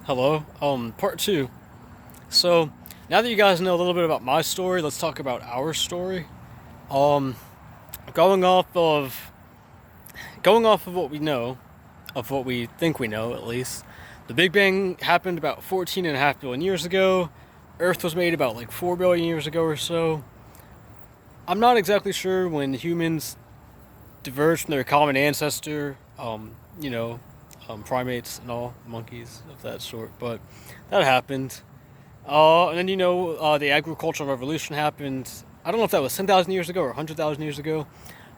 Hello. Part two. So, now that you guys know a little bit about my story, let's talk about our story. Um, going off of what we know, of what we think we know at least. The Big Bang happened about 14.5 billion years ago. Earth was made about like 4 billion years ago or so. I'm not exactly sure when humans diverged from their common ancestor, primates and all, monkeys of that sort, but that happened. And then the agricultural revolution happened. I don't know if that was 10,000 years ago or 100,000 years ago.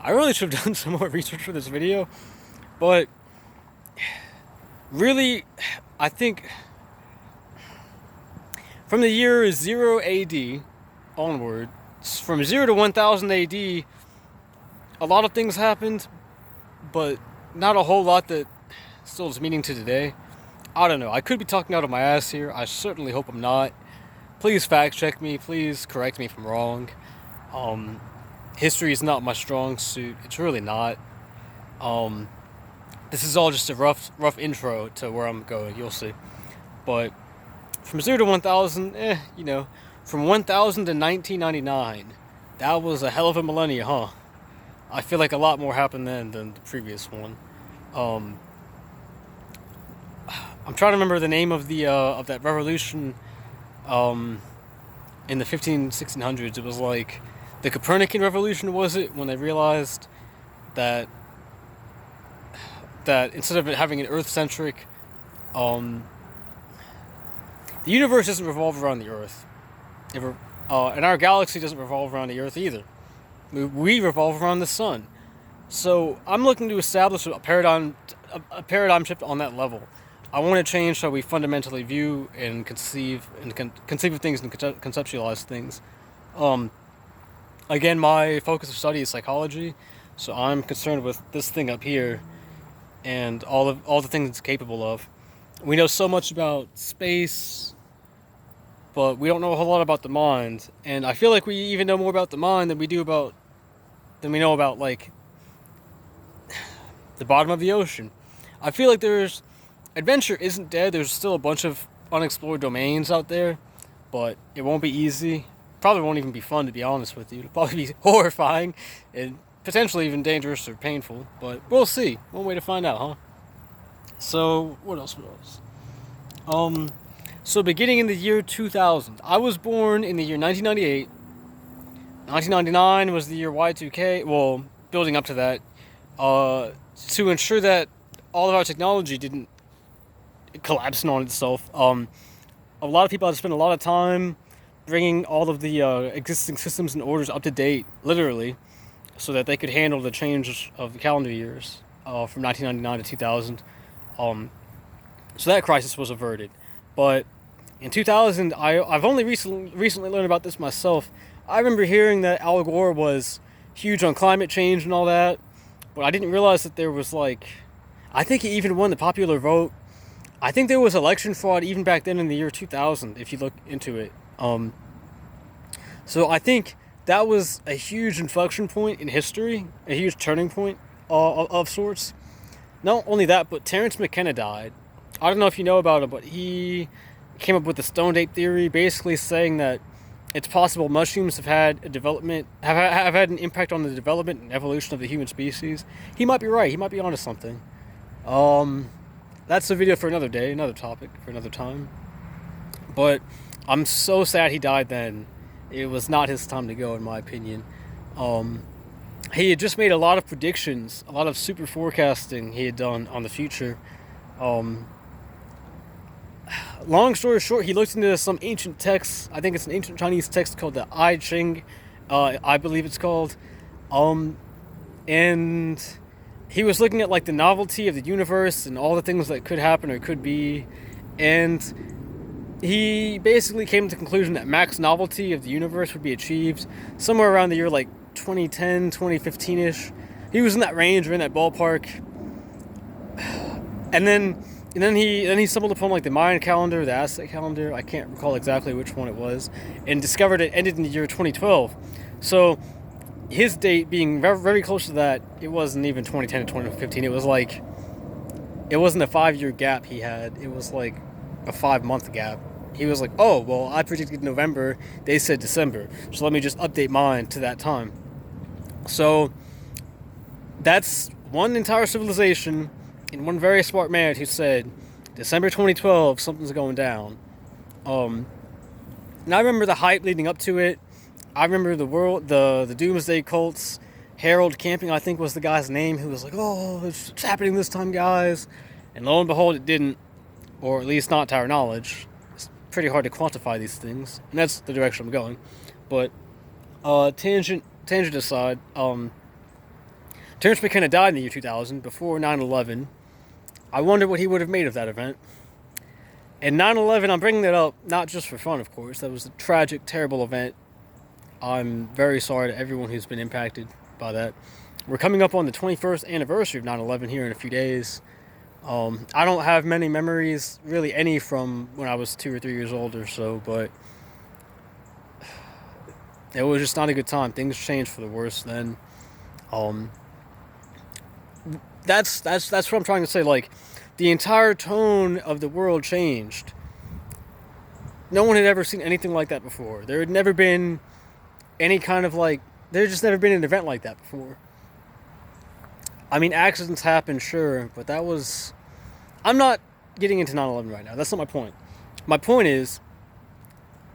I really should have done some more research for this video, but really, I think from the year 0 AD onward, from 0 to 1000 AD, a lot of things happened, but not a whole lot that still has meaning to today. I don't know. I could be talking out of my ass here. I certainly hope I'm not. Please fact check me. Please correct me if I'm wrong. History is not my strong suit. It's really not. This is all just a rough intro to where I'm going. You'll see. But from 0 to 1000, from 1000 to 1999, that was a hell of a millennia, huh? I feel like a lot more happened then than the previous one. I'm trying to remember the name of the of that revolution in the 1600s. It was like the Copernican revolution, was it? When they realized that instead of it having an Earth-centric, the universe doesn't revolve around the Earth. And our galaxy doesn't revolve around the Earth either. We revolve around the sun. So I'm looking to establish a paradigm shift on that level. I want to change how we fundamentally view and conceive of things and conceptualize things. Again, my focus of study is psychology, so I'm concerned with this thing up here and all the things it's capable of. We know so much about space, but we don't know a whole lot about the mind. And I feel like we even know more about the mind than we know about like the bottom of the ocean. I feel like adventure isn't dead. There's still a bunch of unexplored domains out there, but it won't be easy. Probably won't even be fun, to be honest with you. It'll probably be horrifying and potentially even dangerous or painful, but we'll see. One way to find out, huh? So, what else? So beginning in the year 2000, I was born in the year 1998. 1999 was the year Y2K. Well, building up to that, to ensure that all of our technology didn't collapse on itself. A lot of people had to spend a lot of time bringing all of the existing systems and orders up to date, literally, so that they could handle the change of the calendar years from 1999 to 2000. So that crisis was averted. But in 2000, I've only recently learned about this myself. I remember hearing that Al Gore was huge on climate change and all that, but I didn't realize that there was I think he even won the popular vote. I think there was election fraud even back then in the year 2000, if you look into it. So I think that was a huge inflection point in history, a huge turning point of sorts. Not only that, but Terence McKenna died. I don't know if you know about him, but he came up with the stone ape theory, basically saying that it's possible mushrooms have had have had an impact on the development and evolution of the human species. He might be right. He might be onto something. That's a video for another day, another topic for another time. But I'm so sad he died then. It was not his time to go, in my opinion. He had just made a lot of predictions, a lot of super forecasting he had done on the future. Long story short, he looked into some ancient texts. I think it's an ancient Chinese text called the I Ching, I believe it's called. And he was looking at the novelty of the universe and all the things that could happen or could be. And he basically came to the conclusion that max novelty of the universe would be achieved somewhere around the year 2010, 2015-ish. He was in that range or in that ballpark. And then he stumbled upon the Mayan calendar, the Aztec calendar. I can't recall exactly which one it was, and discovered it ended in the year 2012. So his date being very, very close to that, it wasn't even 2010 to 2015. It was it wasn't a 5-year gap he had. It was a 5 month gap. He was like, oh, well, I predicted November. They said December. So let me just update mine to that time. So that's one entire civilization and one very smart man who said, December 2012, something's going down. And I remember the hype leading up to it. I remember the Doomsday Cults. Harold Camping, I think, was the guy's name, who was like, oh, it's happening this time, guys. And lo and behold, it didn't. Or at least not to our knowledge. It's pretty hard to quantify these things. And that's the direction I'm going. But, tangent aside, Terrence McKenna died in the year 2000, before 9/11. I wonder what he would have made of that event. And 9/11, I'm bringing that up not just for fun, of course. That was a tragic, terrible event. I'm very sorry to everyone who's been impacted by that. We're coming up on the 21st anniversary of 9/11 here in a few days. I don't have many memories, really any, from when I was 2 or 3 years old or so, but it was just not a good time. Things changed for the worse then. That's what I'm trying to say. Like, the entire tone of the world changed. No one had ever seen anything like that before. There had never been any kind of like, there's just never been an event like that before. I mean, accidents happen, sure, but that was... I'm not getting into 9/11 right now. That's not my point. My point is,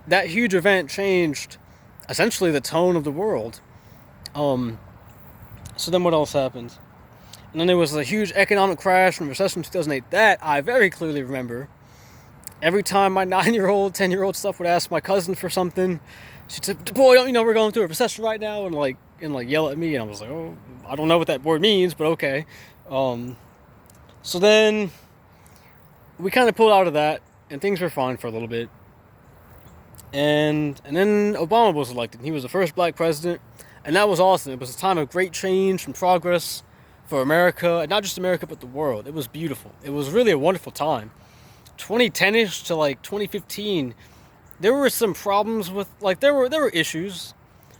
that huge event changed, essentially, the tone of the world. So then what else happened? And then there was a huge economic crash and recession in 2008. That I very clearly remember. Every time my 9-year-old, 10-year-old stuff would ask my cousin for something, she'd say, boy, we're going through a recession right now, and yell at me, and I was like, oh, I don't know what that word means, but okay. So then we kind of pulled out of that, and things were fine for a little bit. And then Obama was elected. He was the first black president, and that was awesome. It was a time of great change and progress for America, and not just America, but the world. It was beautiful. It was really a wonderful time. 2010-ish to 2015, there were some problems with, there were issues,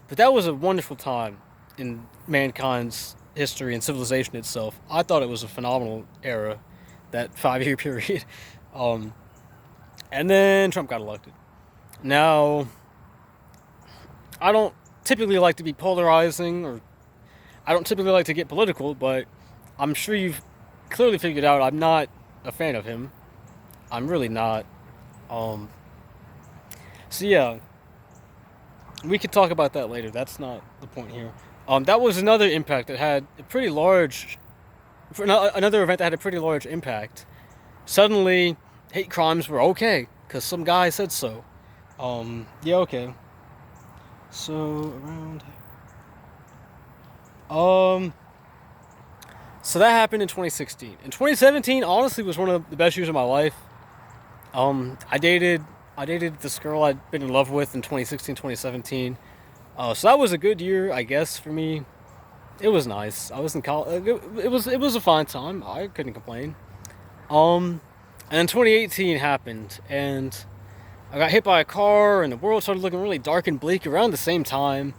but that was a wonderful time in mankind's history and civilization itself. I thought it was a phenomenal era, that 5-year period. And then Trump got elected. Now, I don't typically like to be polarizing, or I don't typically like to get political, but I'm sure you've clearly figured out I'm not a fan of him. I'm really not. So yeah, we could talk about that later. That's not the point here. That was another impact that had a pretty large, another event that had a pretty large impact. Suddenly, hate crimes were okay because some guy said so. Yeah, okay. So so that happened in 2016. In 2017, honestly, was one of the best years of my life. I dated this girl I'd been in love with in 2016, 2017. So that was a good year, I guess, for me. It was nice. I was in college. It was a fine time. I couldn't complain. And then 2018 happened, and I got hit by a car, and the world started looking really dark and bleak around the same time.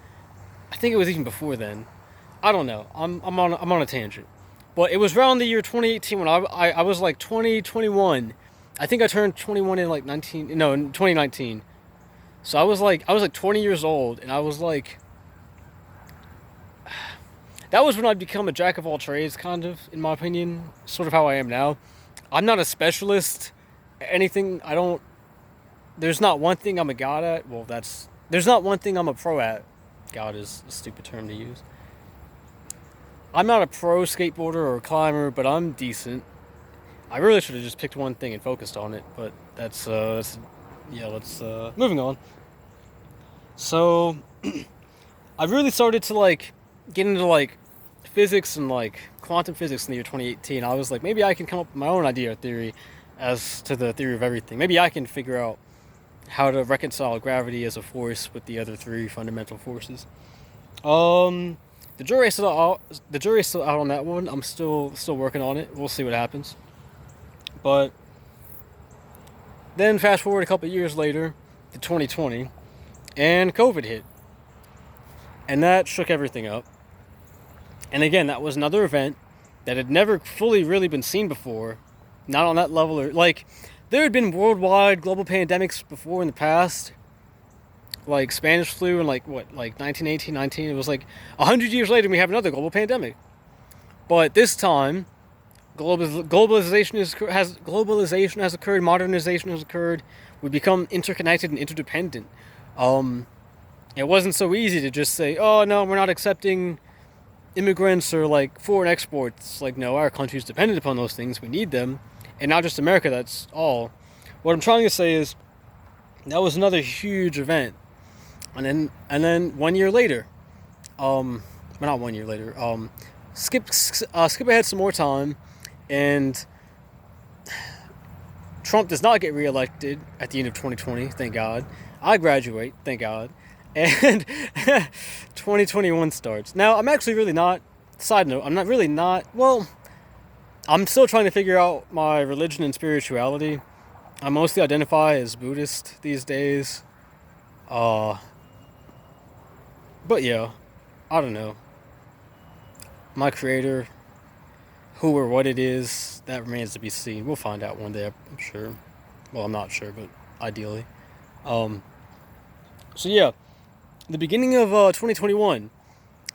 I think it was even before then. I don't know. I'm on a tangent. But it was around the year 2018 when I was like 20, 21. I think I turned 21 in in 2019. So I was like 20 years old, and I was like, that was when I'd become a jack of all trades, kind of, in my opinion, sort of how I am now. I'm not a specialist, anything. There's not one thing I'm a god at. Well, there's not one thing I'm a pro at. God is a stupid term to use. I'm not a pro skateboarder or climber, but I'm decent. I really should have just picked one thing and focused on it, but let's moving on. So, I really started to get into physics and quantum physics in the year 2018. I was like, maybe I can come up with my own idea or theory as to the theory of everything. Maybe I can figure out how to reconcile gravity as a force with the other three fundamental forces. The jury's still out on that one. I'm still working on it. We'll see what happens. But then fast forward a couple of years later to 2020, and COVID hit. And that shook everything up. And again, that was another event that had never fully really been seen before. Not on that level, or there had been worldwide global pandemics before in the past, like Spanish flu in like 1918, 19. It was like 100 years later, we have another global pandemic. But this time, globalization has occurred, modernization has occurred. We become interconnected and interdependent. Um, it wasn't so easy to just say, "Oh no, we're not accepting immigrants or like foreign exports." Like, no, our country's dependent upon those things. We need them, and not just America. That's all. What I'm trying to say is that was another huge event, and then 1 year later, well, not 1 year later. Skip ahead some more time, and Trump does not get reelected at the end of 2020. Thank God. I graduate. Thank God. And 2021 starts. Now, I'm actually really not. Side note, I'm not really not. Well, I'm still trying to figure out my religion and spirituality. I mostly identify as Buddhist these days. Uh, but yeah, I don't know. My creator, who or what it is, that remains to be seen. We'll find out one day, I'm sure. Well, I'm not sure, but ideally. Um, so yeah, the beginning of 2021,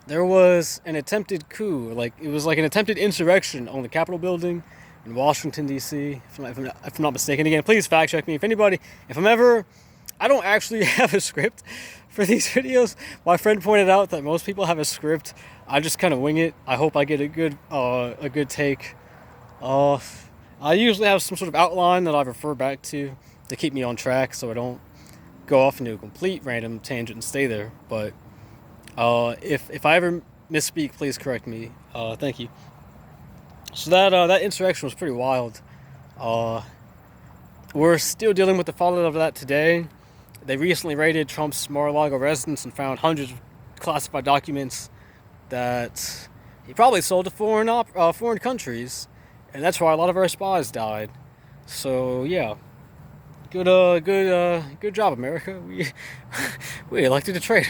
there was an attempted coup. Like, it was like an attempted insurrection on the Capitol building in Washington, D.C. If I'm not mistaken. Again, please fact check me. I don't actually have a script for these videos. My friend pointed out that most people have a script. I just kind of wing it. I hope I get a good take. I usually have some sort of outline that I refer back to keep me on track, so I don't go off into a complete random tangent and stay there. But if I ever misspeak, please correct me. Thank you. So that insurrection was pretty wild. We're still dealing with the fallout of that today. They recently raided Trump's Mar-a-Lago residence and found hundreds of classified documents that he probably sold to foreign countries, and that's why a lot of our spies died. So yeah, good job, America. We elected a traitor.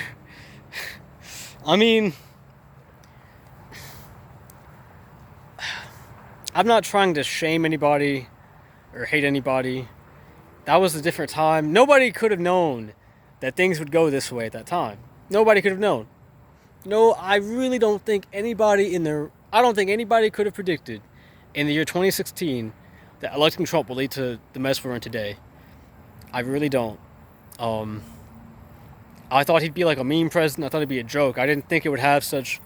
I mean, I'm not trying to shame anybody or hate anybody. That was a different time. Nobody could have known that things would go this way at that time. Nobody could have known. No, I really don't think anybody could have predicted in the year 2016 that electing Trump will lead to the mess we're in today. I really don't. I thought he'd be like a meme president. I thought it'd be a joke. I didn't think it would have such...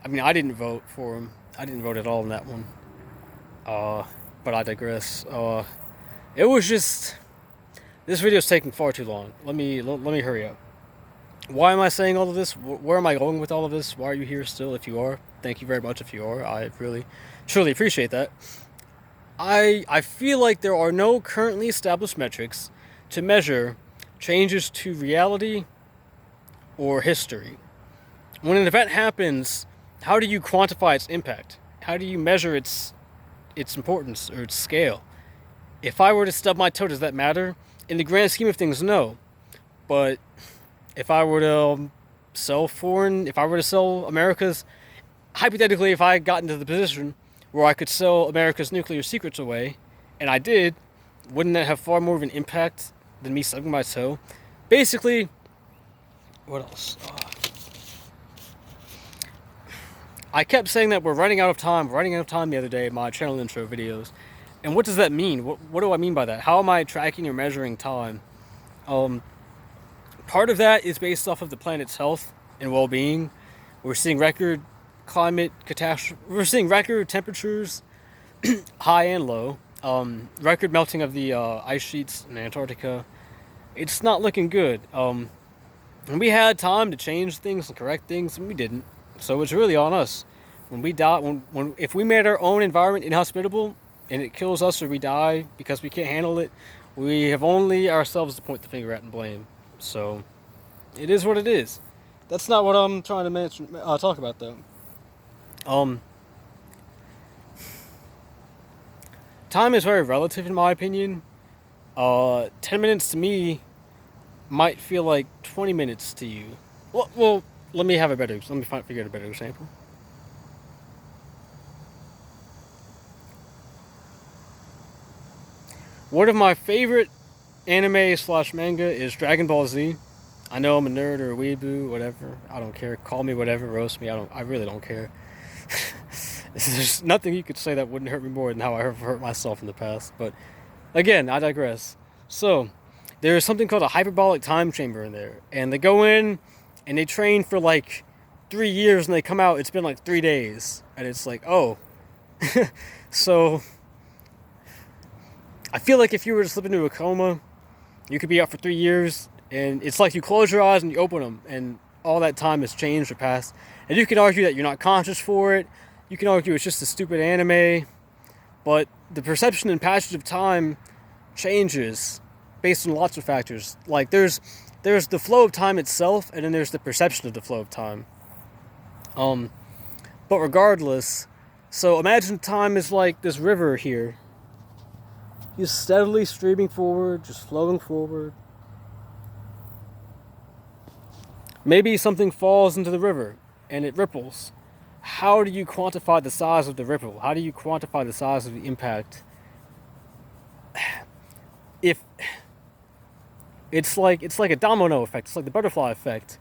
I mean, I didn't vote for him. I didn't vote at all in that one. But I digress. It was just... This video's taking far too long. Let me hurry up. Why am I saying all of this? Where am I going with all of this? Why are you here still? If you are, thank you very much. If you are, I really, truly appreciate that. I feel like there are no currently established metrics to measure changes to reality or history. When an event happens, how do you quantify its impact? How do you measure its importance or its scale? If I were to stub my toe, does that matter? In the grand scheme of things, no. But if I were to sell America's, hypothetically, if I got into the position where I could sell America's nuclear secrets away, and I did, wouldn't that have far more of an impact than me stubbing my toe? Basically, what else? I kept saying that we're running out of time the other day in my channel intro videos. And what does that mean? What do I mean by that? How am I tracking or measuring time? Part of that is based off of the planet's health and well-being. We're seeing record climate catastrophe. We're seeing record temperatures, high and low. Record melting of the ice sheets in Antarctica. It's not looking good. And we had time to change things and correct things, and we didn't. So it's really on us. When we die, if we made our own environment inhospitable, and it kills us or we die because we can't handle it, we have only ourselves to point the finger at and blame. So, it is what it is. That's not what I'm trying to talk about, though. Time is very relative, in my opinion. 10 minutes to me might feel like 20 minutes to you. Well, let me figure out a better example. One of my favorite anime slash manga is Dragon Ball Z. I know I'm a nerd or a weeboo, whatever. I don't care. Call me whatever, roast me. I really don't care. There's nothing you could say that wouldn't hurt me more than how I have hurt myself in the past. But again, I digress. So there's something called a hyperbolic time chamber in there, and they go in and they train for like 3 years, and they come out. It's been like 3 days, and it's like, oh. So I feel like if you were to slip into a coma, you could be out for 3 years, and it's like you close your eyes and you open them, and all that time has changed or passed. And you can argue that you're not conscious for it. You can argue it's just a stupid anime, but the perception and passage of time changes based on lots of factors. Like there's the flow of time itself, and then there's the perception of the flow of time. But regardless, so imagine time is like this river here. He's steadily streaming forward, just flowing forward. Maybe something falls into the river and it ripples. How do you quantify the size of the ripple? How do you quantify the size of the impact? If it's like a domino effect, it's like the butterfly effect.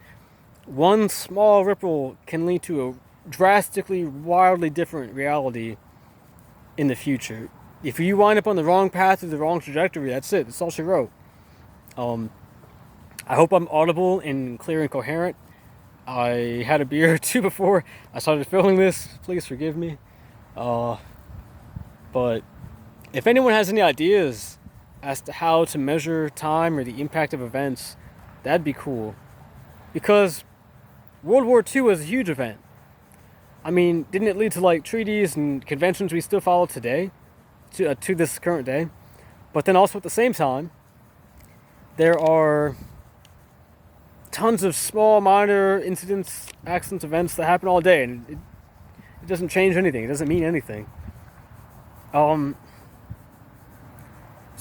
One small ripple can lead to a drastically, wildly different reality in the future. If you wind up on the wrong path or the wrong trajectory, that's it. That's all she wrote. I hope I'm audible and clear and coherent. I had a beer or two before I started filming this. Please forgive me. But if anyone has any ideas as to how to measure time or the impact of events, that'd be cool. Because World War II was a huge event. I mean, didn't it lead to like treaties and conventions we still follow today, to this current day? But then also at the same time, there are tons of small, minor incidents, accidents, events that happen all day, and it doesn't change anything. It doesn't mean anything. So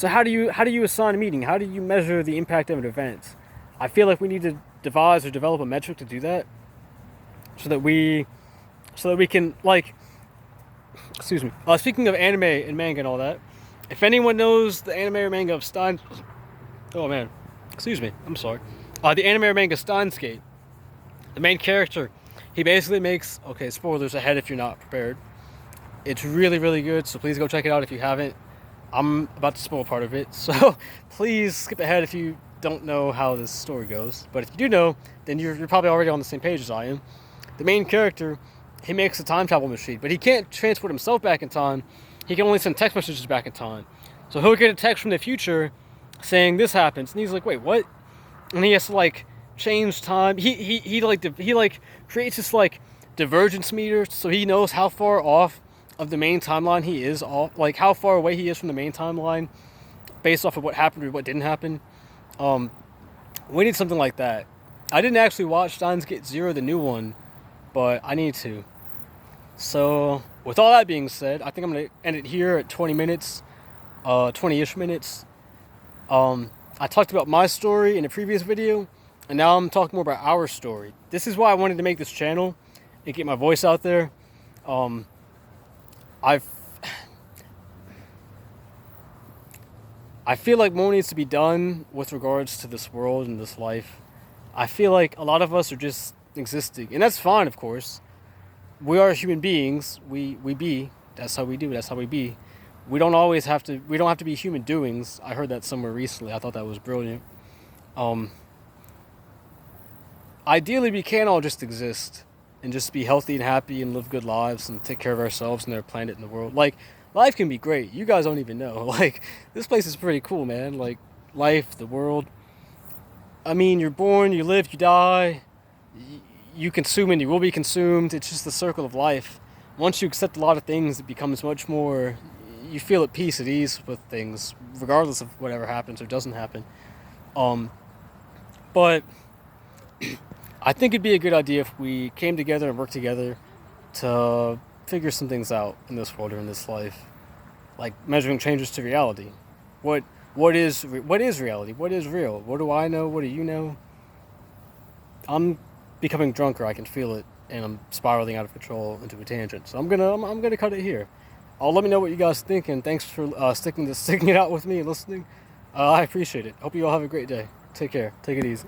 how do you assign a meaning? How do you measure the impact of an event? I feel like we need to devise or develop a metric to do that, so that we can, like, excuse me. Speaking of anime and manga and all that, if anyone knows the anime or manga of Stein, oh man, excuse me, I'm sorry. The anime or manga Steins Gate, the main character, he basically makes, okay, spoilers ahead if you're not prepared. It's really, really good, so please go check it out if you haven't. I'm about to spoil part of it, so please skip ahead if you don't know how this story goes. But if you do know, then you're probably already on the same page as I am. The main character, he makes a time travel machine, but he can't transport himself back in time. He can only send text messages back in time. So he'll get a text from the future saying this happens, and he's like, wait, what? And he has to like change time. He creates this like divergence meter, so he knows how far off of the main timeline he is, off, like how far away he is from the main timeline, based off of what happened or what didn't happen. We need something like that. I didn't actually watch Steins Gate Zero, the new one, but I need to. So with all that being said, I think I'm gonna end it here at 20 minutes, 20-ish minutes. I talked about my story in a previous video, and now I'm talking more about our story. This is why I wanted to make this channel and get my voice out there. I feel like more needs to be done with regards to this world and this life. I feel like a lot of us are just existing, and that's fine, of course. We are human beings. We be. That's how we do. That's how we be. We don't have to be human doings. I heard that somewhere recently. I thought that was brilliant. Ideally, we can all just exist and just be healthy and happy and live good lives and take care of ourselves and our planet and the world. Like, life can be great. You guys don't even know. Like, this place is pretty cool, man. Like, life, the world. I mean, you're born, you live, you die. You consume and you will be consumed. It's just the circle of life. Once you accept a lot of things, it becomes much more... You feel at peace, at ease with things, regardless of whatever happens or doesn't happen. But I think it'd be a good idea if we came together and worked together to figure some things out in this world or in this life, like measuring changes to reality. What is reality? What is real? What do I know? What do you know? I'm becoming drunker. I can feel it, and I'm spiraling out of control into a tangent. So I'm gonna cut it here. Let me know what you guys think, and thanks for sticking it out with me and listening. I appreciate it. Hope you all have a great day. Take care. Take it easy.